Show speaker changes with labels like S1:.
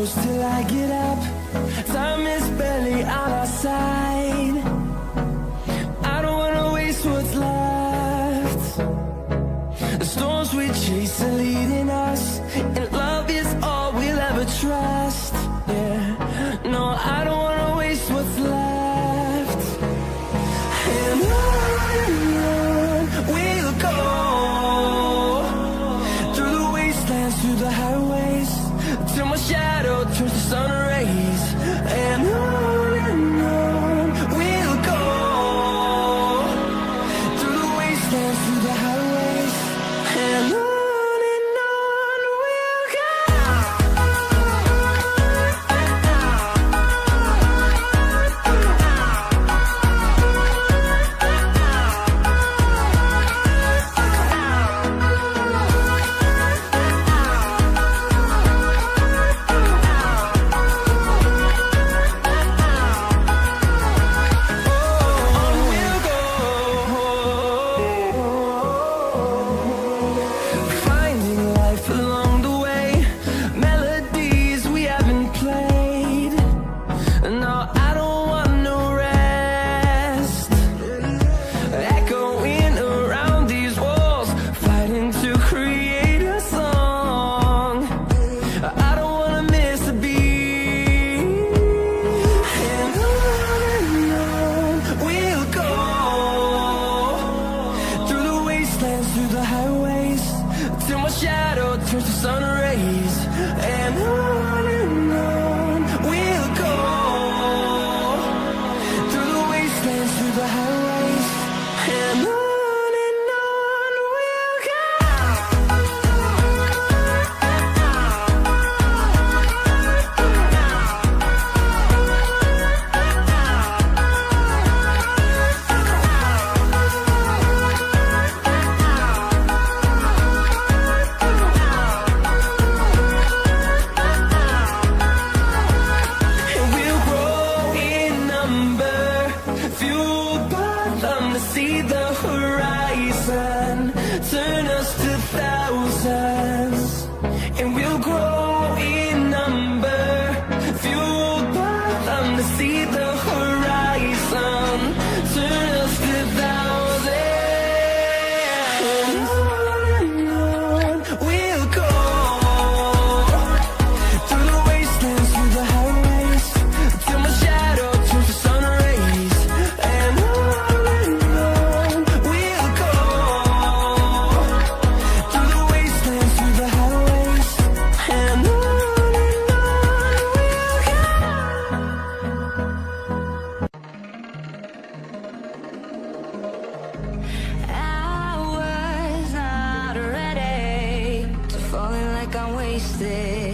S1: close till I get up. Time is barely on our side. I don't wanna waste what's left. The storms we chase are leading us, and love is all we'll ever trust. Yeah, no, I don't wanna waste what's left. And on we'll go, through the wastelands, through the highways, till my shadow turns to sun rays. And on we'll go, through the wastelands, through the highways, and on we'll go. Finding life along the way, melodies we haven't played. No, I don't want no rest. Echoing around these walls, fighting to create a song. I don't wanna miss a beat. And on we'll go, through the wastelands, through the highways, till my shadow turns to sun rays. And on we'll go, through the wastelands, through the highways, and on we'll go. And we'll grow in number, fueled by them to see the horizon, turn us to thousands. And we'll grow in number, fueled by them to see the horizon, turn us to thousands. And on we'll go, through the wastelands, through the highways, till my shadow turns to sun rays. And on we'll go, through the wastelands, through the highways, and on we'll go.
S2: I was not ready to falling like I'm wasted.